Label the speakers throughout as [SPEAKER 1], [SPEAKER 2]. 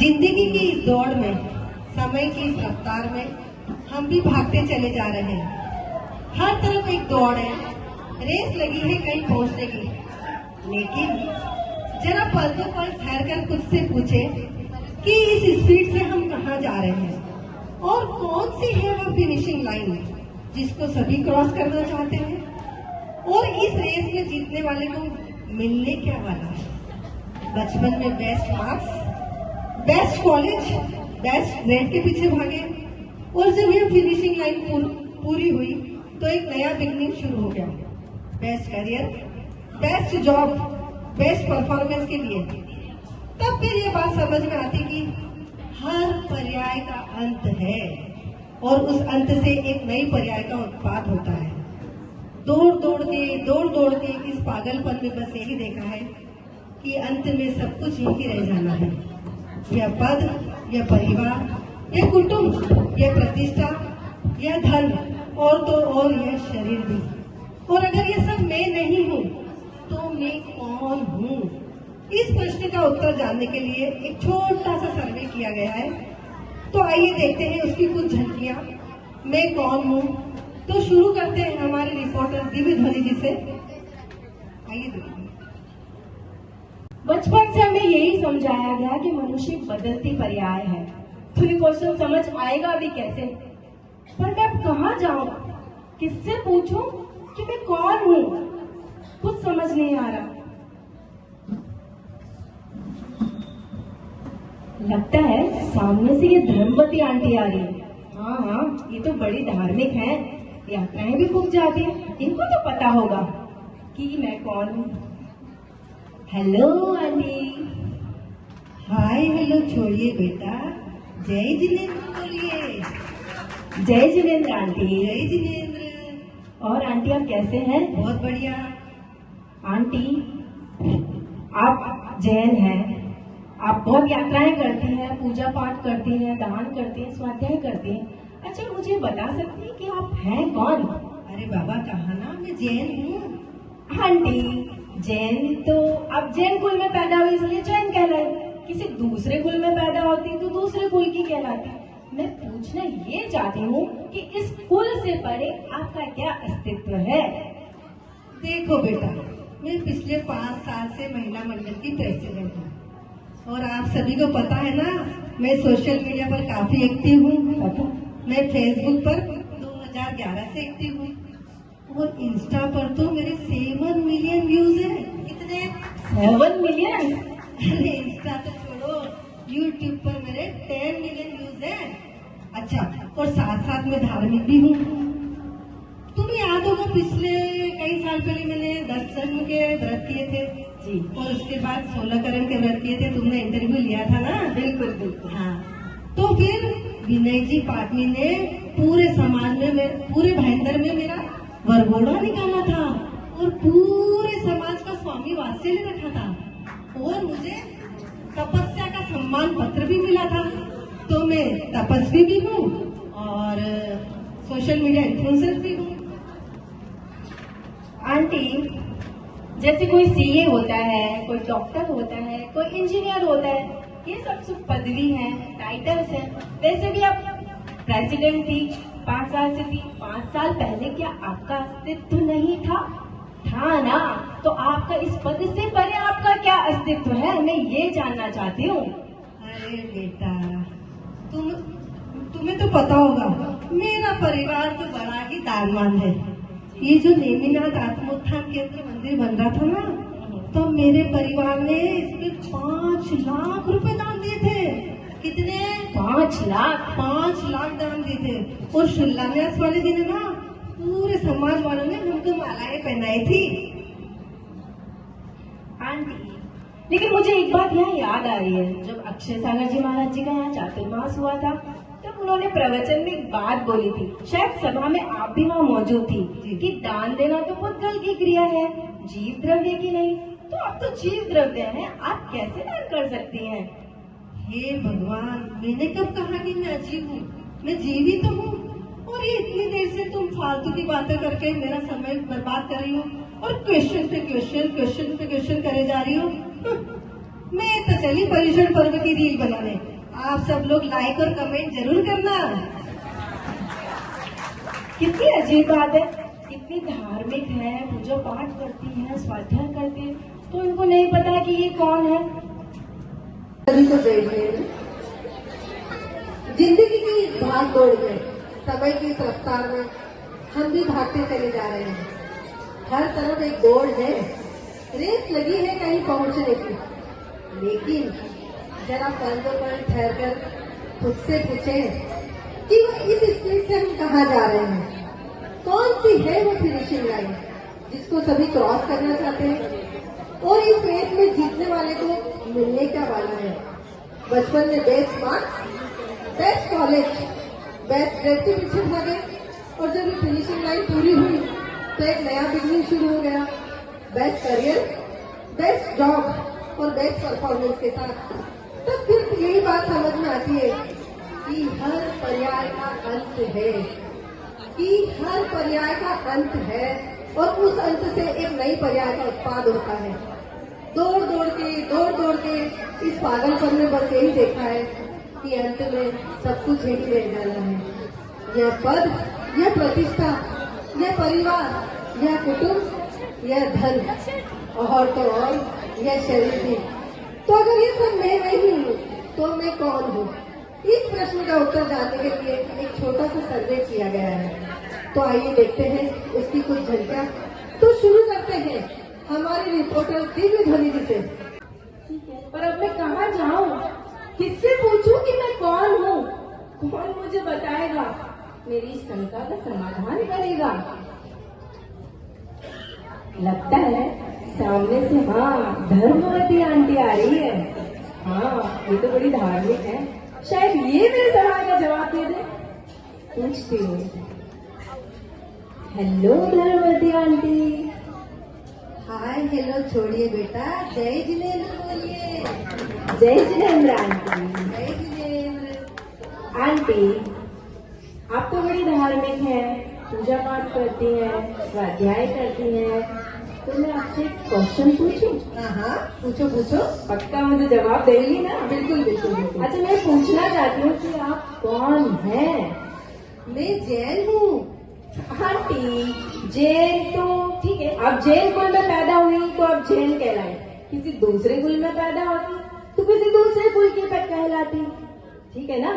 [SPEAKER 1] जिंदगी की इस दौड़ में, समय की इस रफ्तार में हम भी भागते चले जा रहे हैं। हर तरफ एक दौड़ है, रेस लगी है कहीं पहुंचने की। लेकिन जरा पल दो पल ठहर कर खुद से पूछे कि इस स्पीड से हम कहाँ जा रहे हैं और कौन सी है वो फिनिशिंग लाइन जिसको सभी क्रॉस करना चाहते हैं, और इस रेस में जीतने वाले को मिलने क्या वाला है। बचपन में best marks, best college, best grade के पीछे भागे, और जब ये फिनिशिंग लाइन पूरी हुई तो एक नया बिगनिंग शुरू हो गया। Best career, best job, best performance के लिए। तब फिर ये बात समझ में आती कि हर पर्याय का अंत है और उस अंत से एक नई पर्याय का उत्पाद होता है। दौड़ दौड़ के इस पागलपन में बस यही देखा है कि अंत में सब कुछ यही रह जाना है। यह पद, यह परिवार, यह कुटुंब, यह प्रतिष्ठा, यह धन, और तो और यह शरीर भी। और अगर ये सब मैं नहीं हूँ तो मैं कौन हूँ? इस प्रश्न का उत्तर जानने के लिए एक छोटा सा सर्वे किया गया है। तो आइए देखते हैं उसकी कुछ झलकियां। मैं कौन हूँ? तो शुरू करते हैं हमारे रिपोर्टर दिव्य ध्वनि जी से। आइए देखिए।
[SPEAKER 2] बचपन से हमें यही समझाया गया कि मनुष्य बदलती पर्याय है, तो ये क्वेश्चन समझ आएगा भी कैसे? पर मैं अब कहाँ जाऊँ, किससे पूछूं कि मैं कौन हूँ? कुछ समझ नहीं आ रहा। लगता है सामने से ये धर्मवती आंटी आ रही है। हाँ, ये तो बड़ी धार्मिक है, यात्राएं भी भूख जाती है। इनको तो पता होगा कि मैं कौन हूँ। Hello aunty.
[SPEAKER 1] हाय हेलो छोड़िए बेटा, जय जिनेंद्र बोलिए।
[SPEAKER 2] जय जिनेंद्र आंटी।
[SPEAKER 1] जय जिनेंद्र।
[SPEAKER 2] और आंटी आप कैसे हैं?
[SPEAKER 1] बहुत बढ़िया।
[SPEAKER 2] आंटी आप जैन हैं, आप बहुत यात्राएं करती हैं, पूजा पाठ करती हैं, दान करती हैं, स्वाध्याय करती हैं। अच्छा, मुझे बता सकती हैं कि आप हैं कौन?
[SPEAKER 1] अरे बाबा, कहा ना मैं जैन हूँ।
[SPEAKER 2] आंटी जैन तो आप जैन कुल में पैदा हुई इसलिए जैन कहलाई, किसी दूसरे कुल में पैदा होती तो दूसरे कुल की कहलाती। मैं पूछना ये चाहती हूँ कि इस कुल से परे आपका क्या अस्तित्व है?
[SPEAKER 1] देखो बेटा, मैं पिछले 5 साल से महिला मंडल की प्रेसिडेंट हूँ, और आप सभी को पता है ना, मैं सोशल मीडिया पर काफी एक्टिव हूँ। मैं फेसबुक पर 2011 से एक्टिव हूँ, और इंस्टा पर तो मेरे 7 मिलियन व्यूज है। कितने?
[SPEAKER 2] 7 मिलियन?
[SPEAKER 1] अरे इंस्टा तो छोड़ो, यूट्यूब पर मेरे 10 मिलियन व्यूज है। अच्छा, और साथ साथ में धार्मिक भी हूँ। तुम्हें याद होगा पिछले कई साल पहले मैंने 10 जन्म के व्रत किए थे
[SPEAKER 2] जी,
[SPEAKER 1] और उसके बाद 16 करण के व्रत किए थे। तुमने इंटरव्यू लिया था ना?
[SPEAKER 2] बिल्कुल बिल्कुल।
[SPEAKER 1] हाँ, तो फिर विनय जी पाटनी ने पूरे समाज में, पूरे भाईंदर में मेरा वरघोड़ा निकाला था और पूरे समाज का स्वामी वात्सल्य रखा था, और मुझे तपस्या का सम्मान पत्र भी मिला था। तो मैं तपस्वी भी हूँ और सोशल मीडिया इन्फ्लुएंसर भी हूँ।
[SPEAKER 2] आंटी, जैसे कोई सीए होता है, कोई डॉक्टर होता है, कोई इंजीनियर होता है, ये सब पदवी है, टाइटल्स है। वैसे भी आप प्रेसिडेंट थी, 5 साल से थी। 5 साल पहले क्या आपका अस्तित्व नहीं था? था ना? तो आपका इस पद से परे आपका क्या अस्तित्व है, मैं ये जानना चाहती हूँ।
[SPEAKER 1] अरे बेटा, तुम्हें तो पता होगा, मेरा परिवार तो बड़ा ही दानवान है। ये जो नेमिनाथ आत्मोत्थान केंद्र मंदिर बन रहा था ना, तो मेरे परिवार ने इसमें 5 लाख रुपए दान दिए थे। कितने?
[SPEAKER 2] 5 लाख?
[SPEAKER 1] 5 लाख दान दिए थे। और शिलान्यास वाले दिन ना, पूरे समाज वालों ने हमको मालाएं पहनाई थी।
[SPEAKER 2] आंटी, लेकिन मुझे एक बात यहाँ याद आ रही है। जब अक्षय सागर जी महाराज जी का यहाँ चातुर्मास हुआ था, तब उन्होंने प्रवचन में एक बात बोली थी, शायद सभा में आप भी वहाँ मौजूद थी, कि दान देना तो पुद्गल की क्रिया है, जीव द्रव्य की नहीं। तो आप तो जीव द्रव्य हैं, आप कैसे दान कर सकती हैं?
[SPEAKER 1] हे भगवान, मैंने कब कहा कि मैं अजीब हूँ? मैं जीवी तो हूँ। और ये इतनी देर से तुम फालतू की बातें करके मेरा समय बर्बाद कर रही हो, और क्वेश्चन पे क्वेश्चन करे जा रही हो। मैं तो चली पर्युषण पर्व की रील बनाने, आप सब लोग लाइक और कमेंट जरूर करना।
[SPEAKER 2] कितनी अजीब बात है, कितनी धार्मिक है, पूजा पाठ करती है, स्वाध्याय करती है, तो इनको नहीं पता कि ये कौन है।
[SPEAKER 1] सभी को जय हिंद। जिंदगी की इस भाग दौड़ में, समय की इस रफ्तार में हम भी भागते चले जा रहे हैं। हर तरफ एक दौड़ है, रेस लगी है कहीं पहुंचने की। लेकिन जरा पल दो पल ठहर कर खुद से पूछें कि वो इस स्पीड से हम कहाँ जा रहे हैं। कौन सी है वो फिनिशिंग लाइन जिसको सभी क्रॉस करना चाहते हैं, और इस रेस में जीतने वाले को मिलने क्या वाला है। बचपन में best marks, best college, best grade के पीछे भागे, और जब ये फिनिशिंग लाइन पूरी हुई तो एक नया बिजनेस शुरू हो गया। बेस्ट करियर, बेस्ट जॉब और बेस्ट परफॉर्मेंस के साथ। तो फिर यही बात समझ में आती है कि हर पर्याय का अंत है, कि हर पर्याय का अंत है, और उस अंत से एक नई पर्याय का उत्पाद होता है। दौड़ दौड़ के इस पागलपन में बस यही देखा है कि अंत में सब कुछ यही रह जाना है। यह पद, यह प्रतिष्ठा, यह परिवार, यह कुटुंब, यह धन, और तो और यह शरीर भी। तो अगर ये सब मैं नहीं हूँ तो मैं कौन हूँ? इस प्रश्न का उत्तर जानने के लिए एक छोटा सा सर्वे किया गया है। तो आइए देखते हैं उसकी कुछ झलकियां। तो शुरू करते हैं हमारे रिपोर्टर दिव्य ध्वनि जी से।
[SPEAKER 2] पर अब मैं कहाँ जाऊँ, किससे पूछूं कि मैं कौन हूँ? कौन मुझे बताएगा, मेरी शंका का समाधान करेगा? लगता है सामने से हाँ धर्मवती आंटी आ रही है। हाँ, ये तो बड़ी धार्मिक है, शायद ये मेरे सवाल का जवाब दे दे। पूछती हूँ। Hello Dharmvati aunty.
[SPEAKER 1] Hi hello छोड़िए बेटा, जय जिनेन्द्र बोलिए।
[SPEAKER 2] जय जिनेन्द्र आंटी।
[SPEAKER 1] जय जिनेन्द्र।
[SPEAKER 2] आंटी, आप तो बड़ी धार्मिक हैं, पूजा पाठ करती हैं, स्वाध्याय करती हैं, तो मैं आपसे एक क्वेश्चन पूछूं?
[SPEAKER 1] हाँ, पूछो पूछो।
[SPEAKER 2] पक्का मुझे जवाब देगी ना?
[SPEAKER 1] बिल्कुल बिल्कुल बिल्कुल।
[SPEAKER 2] अच्छा, मैं पूछना चाहती हूँ कि आप कौन हैं?
[SPEAKER 1] मैं जैन हूँ।
[SPEAKER 2] आंटी, जैन तो ठीक है, आप जैन कुल में पैदा हुई तो आप जैन कहलाए। किसी दूसरे कुल में पैदा होती तो किसी दूसरे कुल की कहलाती, ठीक है ना?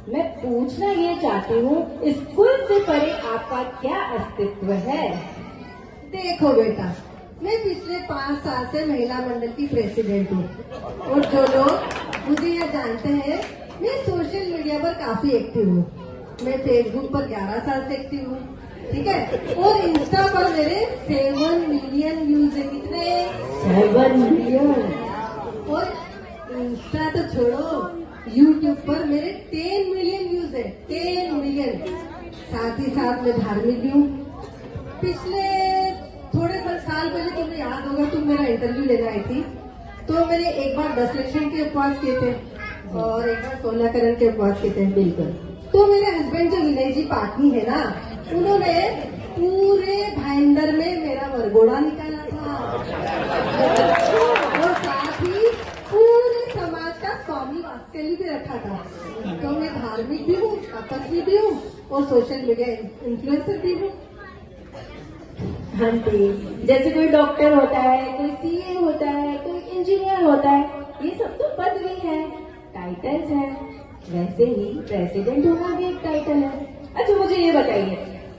[SPEAKER 2] मैं पूछना ये चाहती हूँ, इस कुल से परे आपका क्या अस्तित्व है?
[SPEAKER 1] देखो बेटा, मैं पिछले 5 साल से महिला मंडल की प्रेसिडेंट हूँ, और जो लोग मुझे यह जानते हैं, मैं सोशल मीडिया पर काफी एक्टिव हूँ। मैं फेसबुक पर 11 साल से एक्टिव हूँ, ठीक है, और इंस्टा पर मेरे 7 मिलियन व्यूज है। कितने?
[SPEAKER 2] 7 मिलियन।
[SPEAKER 1] और इंस्टा तो छोड़ो, यूट्यूब पर मेरे 10 मिलियन व्यूज है। 10 मिलियन। साथ ही साथ मैं धार्मिक भी हूँ। पिछले थोड़े साल पहले तुम्हें याद होगा, तुम मेरा इंटरव्यू लेने आई थी, तो मैंने एक बार 10 लक्षण के उपवास किए थे और एक बार 16 करण के उपवास किए थे। बिल्कुल। तो मेरे हस्बैंड जो विनय जी पाटनी है ना, उन्होंने पूरे भाईंदर में मेरा वरघोड़ा निकाला था, और साथ ही पूरे समाज का स्वामी वात्सल्य भी रखा था। तो मैं धार्मिक भी हूँ, तपस्वी भी हूँ, और सोशल मीडिया इन्फ्लुएंसर भी हूँ।
[SPEAKER 2] आंटी, जैसे कोई डॉक्टर होता है, कोई सीए होता है, कोई इंजीनियर होता है, ये सब तो पदवी है, टाइटल्स हैं। वैसे ही प्रेसिडेंट होना भी एक टाइटल है। अच्छा, मुझे ये बताइए,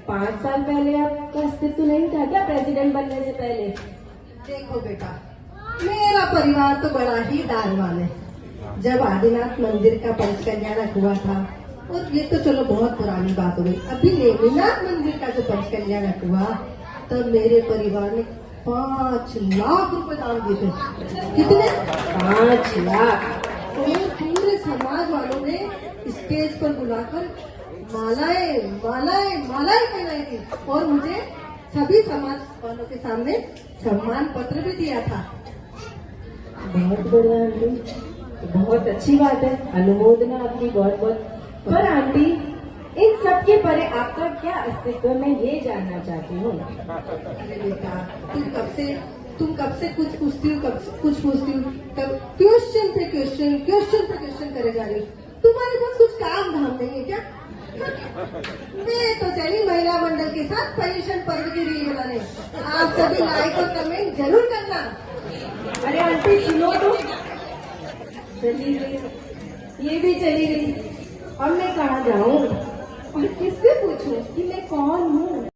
[SPEAKER 2] 5 साल पहले आपका अस्तित्व नहीं था क्या प्रेसिडेंट बनने से पहले?
[SPEAKER 1] देखो बेटा, मेरा परिवार तो बड़ा ही दानवान है। जब आदिनाथ मंदिर का पंच कल्याणक हुआ था, और ये तो चलो बहुत पुरानी बात हो गई, अभी नेमिनाथ मंदिर का जो पंच कल्याणक हुआ, तब मेरे परिवार ने 5 लाख रुपए दान दिए थे। कितने? 5 लाख। और पूरे समाज वालों ने स्टेज पर बुलाकर मालाएं मालाएं मालाएं पहनाई थी, और मुझे सभी समाज वालों के सामने सम्मान पत्र भी दिया था।
[SPEAKER 2] बहुत बढ़िया आंटी, बहुत अच्छी बात है, अनुमोदना आपकी बहुत बहुत। पर आंटी, इन सब के परे आपका क्या अस्तित्व, मैं ये जानना चाहती हूँ।
[SPEAKER 1] अरे बेटा, तुम कब से तुम कब से कुछ पूछती हो, कब से कुछ पूछती हो, कब क्वेश्चन पे क्वेश्चन करे जा रही हो। तुम्हारे पास कुछ काम धाम नहीं है क्या? मैं तो चली महिला मंडल के साथ पर्यूषण पर्व की रील बनाने। आप सभी लाइक और कमेंट जरूर करना।
[SPEAKER 2] अरे आंटी सुनो तो, चली गई, ये भी चली गई। अब मैं कहाँ जाऊँ और किससे पूछूं कि मैं कौन हूँ?